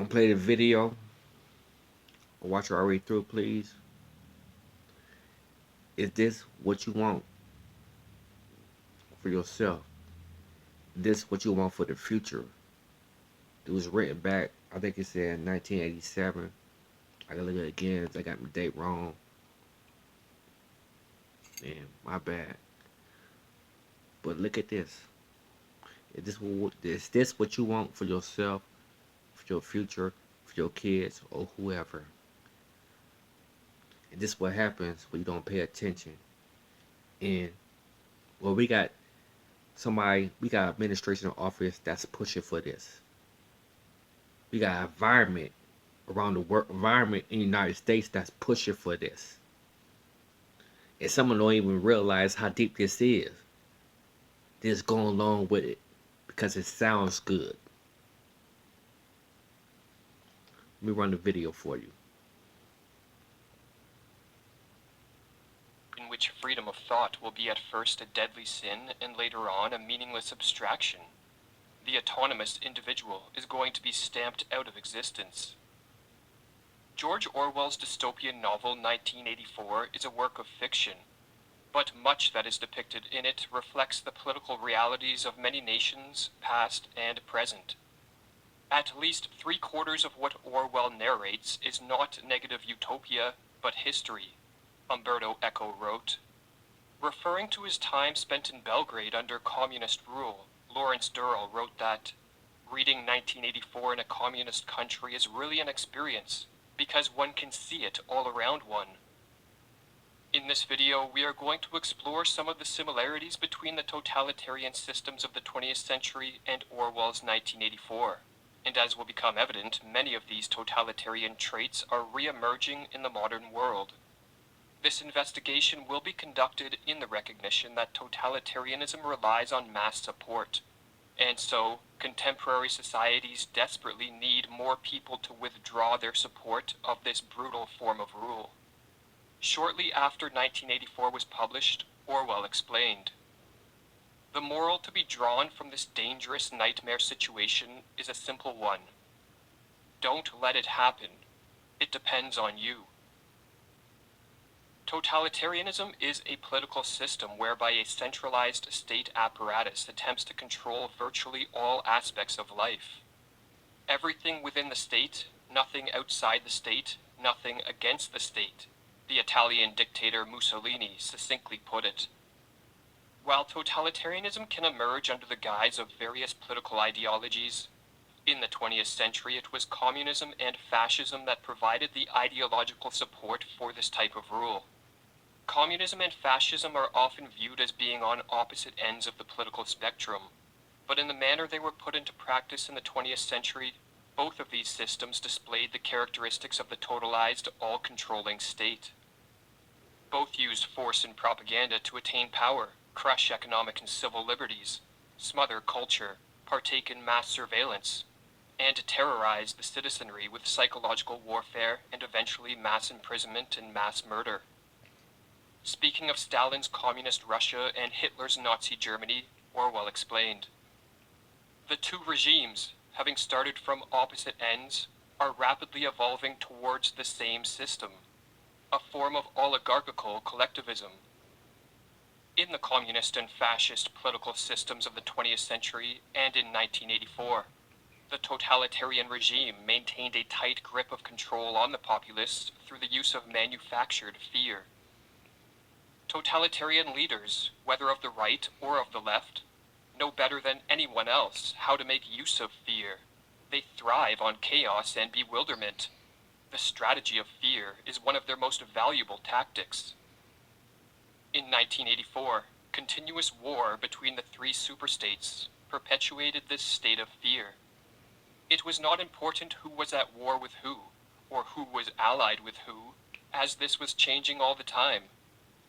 I'm play the video or watch it all the way through, please. Is this what you want for yourself? This what you want for the future? It was written back, I think it said 1987. I gotta look at it again. I got the date wrong. Man, my bad. But look at this. Is this what you want for yourself, for your future, for your kids, or whoever? And this is what happens when you don't pay attention. And well, we got administration in office that's pushing for this. We got environment around the world, environment in the United States that's pushing for this. And someone don't even realize how deep this is. Just going along with it because it sounds good. Let me run the video for you. In which freedom of thought will be at first a deadly sin and later on a meaningless abstraction. The autonomous individual is going to be stamped out of existence. George Orwell's dystopian novel 1984 is a work of fiction, but much that is depicted in it reflects the political realities of many nations, past and present. At least 3/4 of what Orwell narrates is not negative utopia, but history, Umberto Eco wrote. Referring to his time spent in Belgrade under communist rule, Lawrence Durrell wrote that, reading 1984 in a communist country is really an experience, because one can see it all around one. In this video, we are going to explore some of the similarities between the totalitarian systems of the 20th century and Orwell's 1984. And as will become evident, many of these totalitarian traits are re-emerging in the modern world. This investigation will be conducted in the recognition that totalitarianism relies on mass support, and so contemporary societies desperately need more people to withdraw their support of this brutal form of rule. Shortly after 1984 was published, Orwell explained, "The moral to be drawn from this dangerous nightmare situation is a simple one. Don't let it happen. It depends on you." Totalitarianism is a political system whereby a centralized state apparatus attempts to control virtually all aspects of life. Everything within the state, nothing outside the state, nothing against the state, the Italian dictator Mussolini succinctly put it. While totalitarianism can emerge under the guise of various political ideologies, in the 20th century it was communism and fascism that provided the ideological support for this type of rule. Communism and fascism are often viewed as being on opposite ends of the political spectrum, but in the manner they were put into practice in the 20th century, both of these systems displayed the characteristics of the totalized, all-controlling state. Both used force and propaganda to attain power, crush economic and civil liberties, smother culture, partake in mass surveillance, and terrorize the citizenry with psychological warfare and eventually mass imprisonment and mass murder. Speaking of Stalin's communist Russia and Hitler's Nazi Germany, Orwell explained, "The two regimes, having started from opposite ends, are rapidly evolving towards the same system, a form of oligarchical collectivism. In the communist and fascist political systems of the 20th century and in 1984, the totalitarian regime maintained a tight grip of control on the populace through the use of manufactured fear. Totalitarian leaders, whether of the right or of the left, know better than anyone else how to make use of fear. They thrive on chaos and bewilderment. The strategy of fear is one of their most valuable tactics." In 1984, continuous war between the three superstates perpetuated this state of fear. It was not important who was at war with who, or who was allied with who, as this was changing all the time,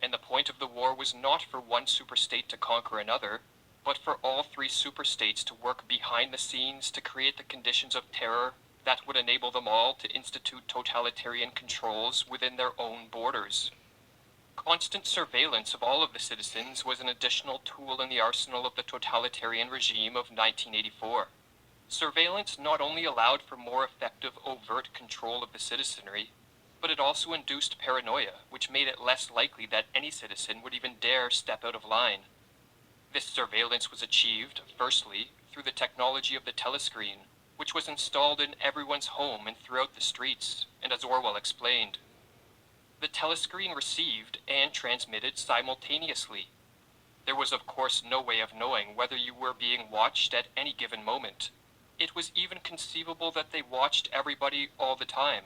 and the point of the war was not for one superstate to conquer another, but for all three superstates to work behind the scenes to create the conditions of terror that would enable them all to institute totalitarian controls within their own borders. Constant surveillance of all of the citizens was an additional tool in the arsenal of the totalitarian regime of 1984. Surveillance not only allowed for more effective overt control of the citizenry, but it also induced paranoia, which made it less likely that any citizen would even dare step out of line. This surveillance was achieved, firstly, through the technology of the telescreen, which was installed in everyone's home and throughout the streets, and as Orwell explained, the telescreen received and transmitted simultaneously. There was of course no way of knowing whether you were being watched at any given moment. It was even conceivable that they watched everybody all the time.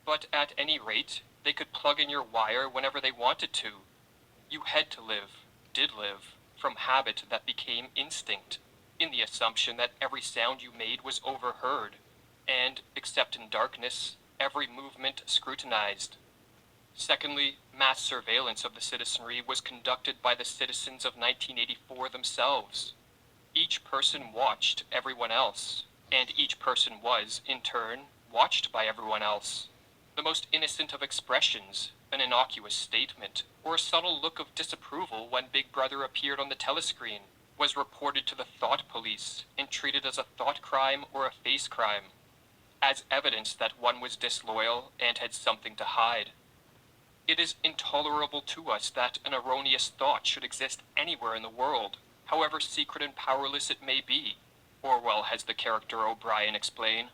But at any rate, they could plug in your wire whenever they wanted to. You had to live, did live, from habit that became instinct, in the assumption that every sound you made was overheard, and, except in darkness, every movement scrutinized. Secondly, mass surveillance of the citizenry was conducted by the citizens of 1984 themselves. Each person watched everyone else, and each person was, in turn, watched by everyone else. The most innocent of expressions, an innocuous statement, or a subtle look of disapproval when Big Brother appeared on the telescreen, was reported to the thought police and treated as a thought crime or a face crime, as evidence that one was disloyal and had something to hide. It is intolerable to us that an erroneous thought should exist anywhere in the world, however secret and powerless it may be, Orwell has the character O'Brien explain.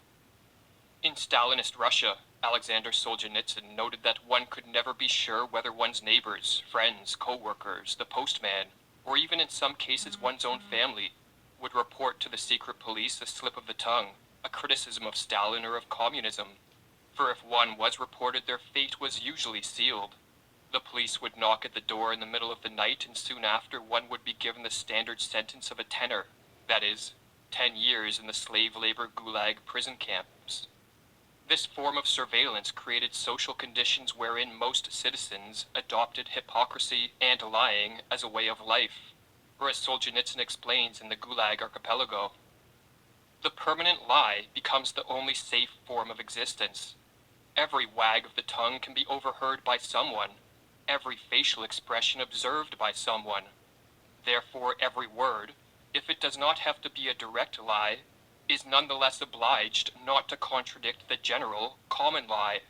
In Stalinist Russia, Alexander Solzhenitsyn noted that one could never be sure whether one's neighbors, friends, co-workers, the postman, or even in some cases one's own family, would report to the secret police a slip of the tongue, a criticism of Stalin or of communism. For if one was reported, their fate was usually sealed. The police would knock at the door in the middle of the night, and soon after one would be given the standard sentence of a tenor, that is, 10 years in the slave labor gulag prison camps. This form of surveillance created social conditions wherein most citizens adopted hypocrisy and lying as a way of life, or as Solzhenitsyn explains in the Gulag Archipelago, the permanent lie becomes the only safe form of existence. Every wag of the tongue can be overheard by someone, every facial expression observed by someone. Therefore, every word, if it does not have to be a direct lie, is nonetheless obliged not to contradict the general, common lie.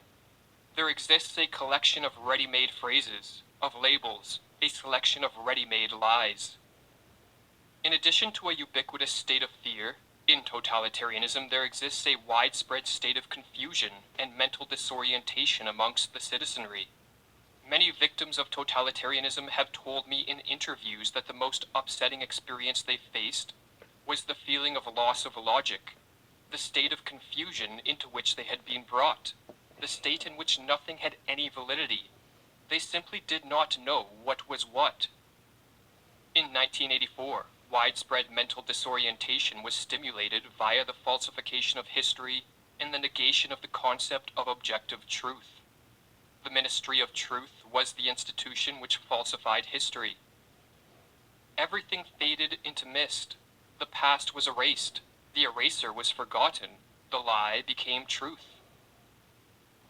There exists a collection of ready-made phrases, of labels, a selection of ready-made lies. In addition to a ubiquitous state of fear, in totalitarianism there exists a widespread state of confusion and mental disorientation amongst the citizenry. Many victims of totalitarianism have told me in interviews that the most upsetting experience they faced was the feeling of loss of logic, the state of confusion into which they had been brought, the state in which nothing had any validity. They simply did not know what was what. In 1984, widespread mental disorientation was stimulated via the falsification of history and the negation of the concept of objective truth. The Ministry of Truth was the institution which falsified history. Everything faded into mist. The past was erased. The eraser was forgotten. The lie became truth.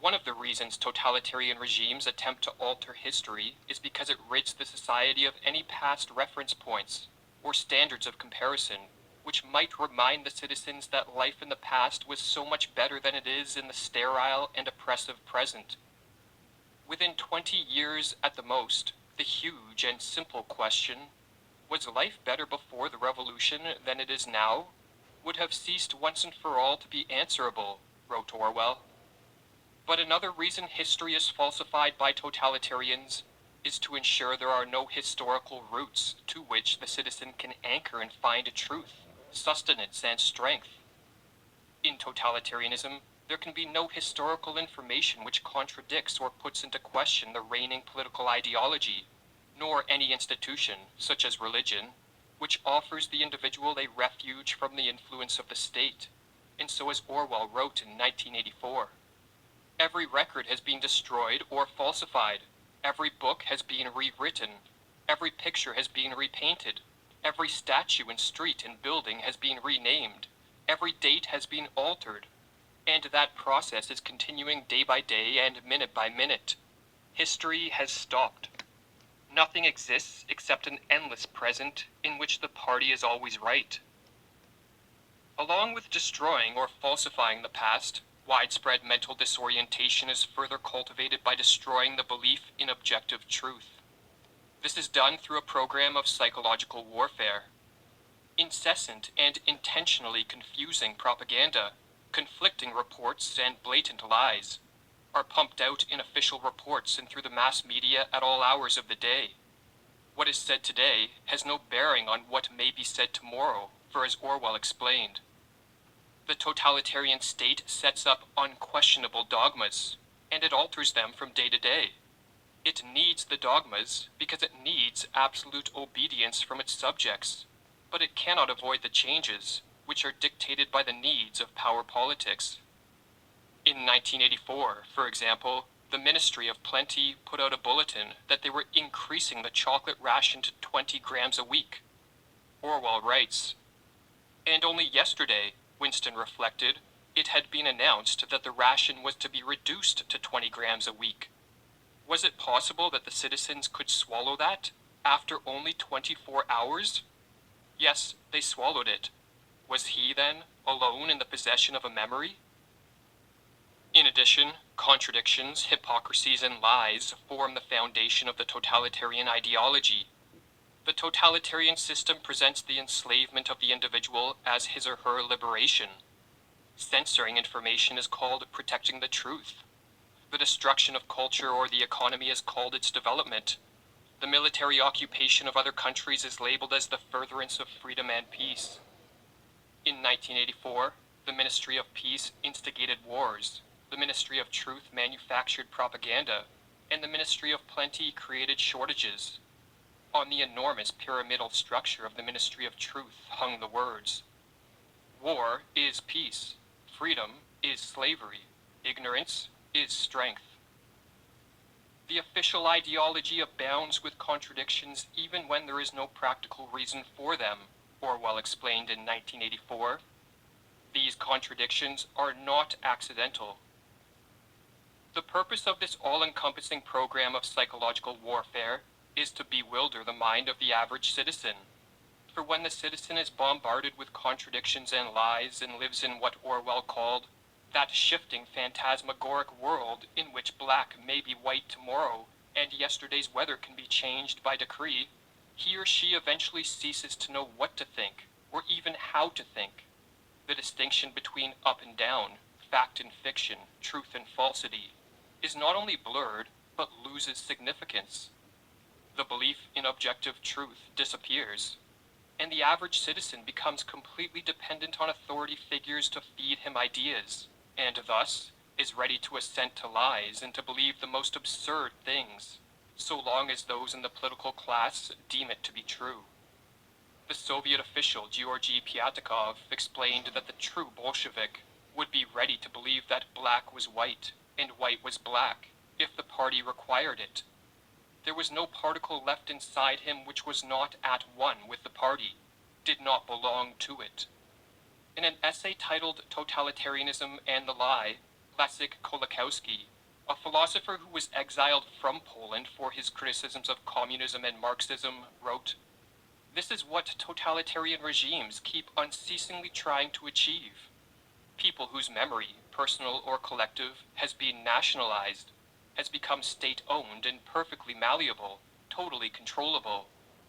One of the reasons totalitarian regimes attempt to alter history is because it rids the society of any past reference points or standards of comparison, which might remind the citizens that life in the past was so much better than it is in the sterile and oppressive present. Within 20 years at the most, the huge and simple question, was life better before the revolution than it is now, would have ceased once and for all to be answerable, wrote Orwell. But another reason history is falsified by totalitarians is to ensure there are no historical roots to which the citizen can anchor and find truth, sustenance, and strength. In totalitarianism, there can be no historical information which contradicts or puts into question the reigning political ideology, nor any institution, such as religion, which offers the individual a refuge from the influence of the state. And so as Orwell wrote in 1984, every record has been destroyed or falsified. Every book has been rewritten. Every picture has been repainted. Every statue and street and building has been renamed. Every date has been altered. And that process is continuing day by day and minute by minute. History has stopped. Nothing exists except an endless present in which the party is always right. Along with destroying or falsifying the past, widespread mental disorientation is further cultivated by destroying the belief in objective truth. This is done through a program of psychological warfare. Incessant and intentionally confusing propaganda, conflicting reports, and blatant lies are pumped out in official reports and through the mass media at all hours of the day. What is said today has no bearing on what may be said tomorrow, for as Orwell explained, the totalitarian state sets up unquestionable dogmas, and it alters them from day to day. It needs the dogmas because it needs absolute obedience from its subjects, but it cannot avoid the changes, which are dictated by the needs of power politics. In 1984, for example, the Ministry of Plenty put out a bulletin that they were increasing the chocolate ration to 20 grams a week. Orwell writes, "And only yesterday," Winston reflected, "it had been announced that the ration was to be reduced to 20 grams a week. Was it possible that the citizens could swallow that, after only 24 hours? Yes, they swallowed it. Was he, then, alone in the possession of a memory?" In addition, contradictions, hypocrisies, and lies form the foundation of the totalitarian ideology. The totalitarian system presents the enslavement of the individual as his or her liberation. Censoring information is called protecting the truth. The destruction of culture or the economy is called its development. The military occupation of other countries is labeled as the furtherance of freedom and peace. In 1984, the Ministry of Peace instigated wars, the Ministry of Truth manufactured propaganda, and the Ministry of Plenty created shortages. On the enormous pyramidal structure of the Ministry of Truth hung the words, "War is peace, freedom is slavery, ignorance is strength." The official ideology abounds with contradictions even when there is no practical reason for them, Orwell explained in 1984. These contradictions are not accidental. The purpose of this all-encompassing program of psychological warfare is to bewilder the mind of the average citizen. For when the citizen is bombarded with contradictions and lies and lives in what Orwell called that shifting phantasmagoric world in which black may be white tomorrow and yesterday's weather can be changed by decree, he or she eventually ceases to know what to think, or even how to think. The distinction between up and down, fact and fiction, truth and falsity, is not only blurred, but loses significance. The belief in objective truth disappears, and the average citizen becomes completely dependent on authority figures to feed him ideas, and thus is ready to assent to lies and to believe the most absurd things, so long as those in the political class deem it to be true. The Soviet official Georgy Pyatakov explained that the true Bolshevik would be ready to believe that black was white and white was black if the party required it. There was no particle left inside him which was not at one with the party, did not belong to it. In an essay titled Totalitarianism and the Lie, Leszek Kolakowski, a philosopher who was exiled from Poland for his criticisms of communism and Marxism, wrote, "This is what totalitarian regimes keep unceasingly trying to achieve. People whose memory, personal or collective, has been nationalized, has become state-owned and perfectly malleable, totally controllable,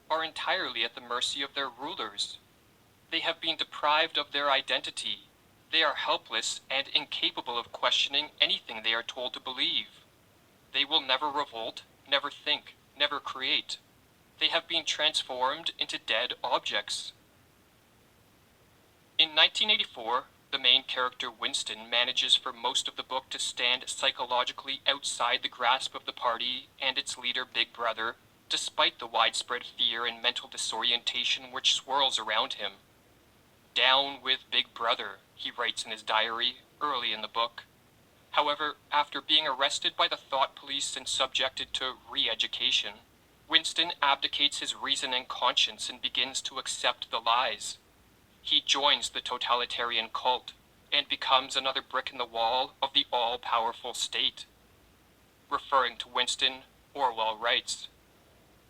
are entirely at the mercy of their rulers. They have been deprived of their identity. They are helpless and incapable of questioning anything they are told to believe. They will never revolt, never think, never create. They have been transformed into dead objects." In 1984, the main character Winston manages for most of the book to stand psychologically outside the grasp of the party and its leader Big Brother, despite the widespread fear and mental disorientation which swirls around him. "Down with Big Brother," he writes in his diary early in the book. However, after being arrested by the thought police and subjected to re-education, Winston abdicates his reason and conscience and begins to accept the lies. He joins the totalitarian cult and becomes another brick in the wall of the all-powerful state. Referring to Winston, Orwell writes,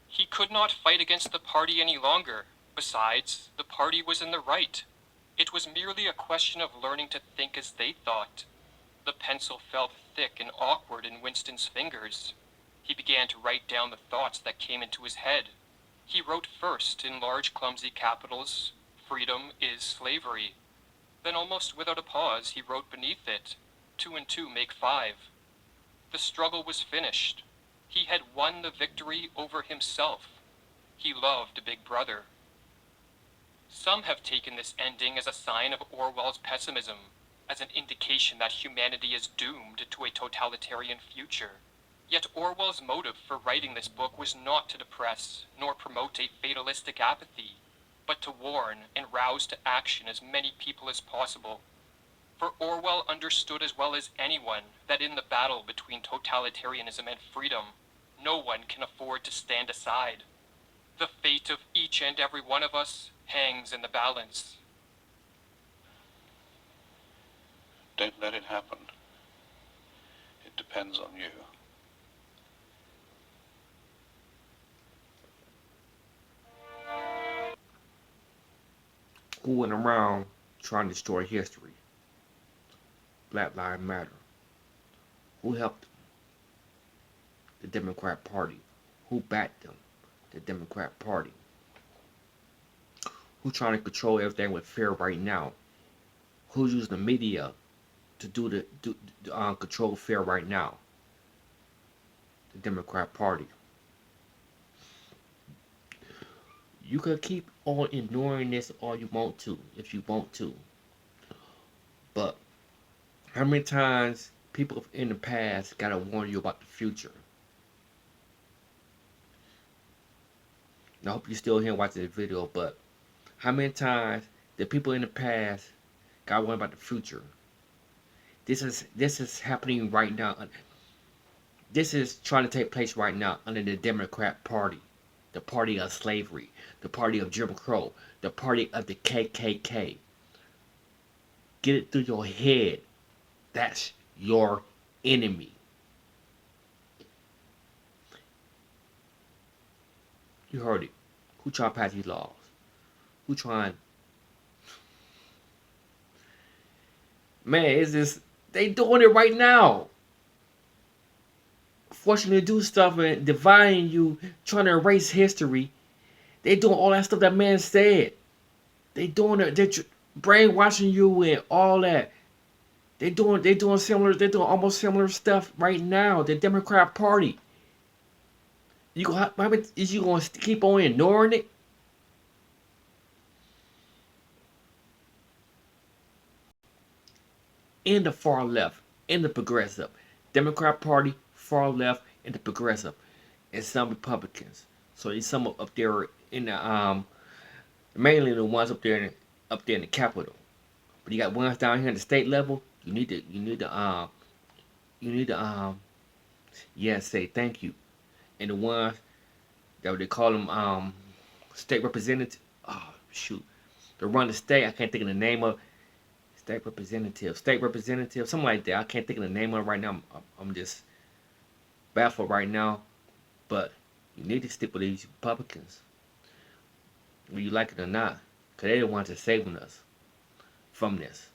"He could not fight against the party any longer. Besides, the party was in the right. It was merely a question of learning to think as they thought. The pencil felt thick and awkward in Winston's fingers. He began to write down the thoughts that came into his head. He wrote first, in large clumsy capitals, "Freedom is slavery." Then almost without a pause he wrote beneath it, "2 and 2 make 5." The struggle was finished. He had won the victory over himself. He loved Big Brother. Some have taken this ending as a sign of Orwell's pessimism, as an indication that humanity is doomed to a totalitarian future. Yet Orwell's motive for writing this book was not to depress nor promote a fatalistic apathy, but to warn and rouse to action as many people as possible. For Orwell understood as well as anyone that in the battle between totalitarianism and freedom, no one can afford to stand aside. The fate of each and every one of us hangs in the balance. Don't let it happen. It depends on you. Who went around trying to destroy history? Black Lives Matter. Who helped them? The Democrat Party. Who backed them? The Democrat Party. Who trying to control everything with fear right now? Who's using the media to control fear right now? The Democrat Party. You can keep on ignoring this all you want to, if you want to. But how many times people in the past gotta warn you about the future? And I hope you're still here watching this video, but how many times the people in the past got warned about the future? This is happening right now. This is trying to take place right now under the Democrat Party, the party of slavery, the party of Jim Crow, the party of the KKK. Get it through your head. That's your enemy. You heard it. Who trying to pass these laws? Who trying? Man, is this? They doing it right now. Forcing you to do stuff and dividing you, trying to erase history. They doing all that stuff that man said. They doing it. They're brainwashing you and all that. They doing similar. They doing almost similar stuff right now. The Democrat Party. Is you gonna keep on ignoring it? In the far left, in the progressive, Democrat Party, far left, and the progressive, and some Republicans. So there's some up there in the mainly the ones up there in the Capitol. But you got ones down here in the state level. You need to say thank you. And the ones that they call them state representative. Oh shoot, to run the state. I can't think of the name of state representative, something like that. I can't think of the name of it right now. I'm just baffled right now. But you need to stick with these Republicans, whether you like it or not, because they're the ones that saving us from this.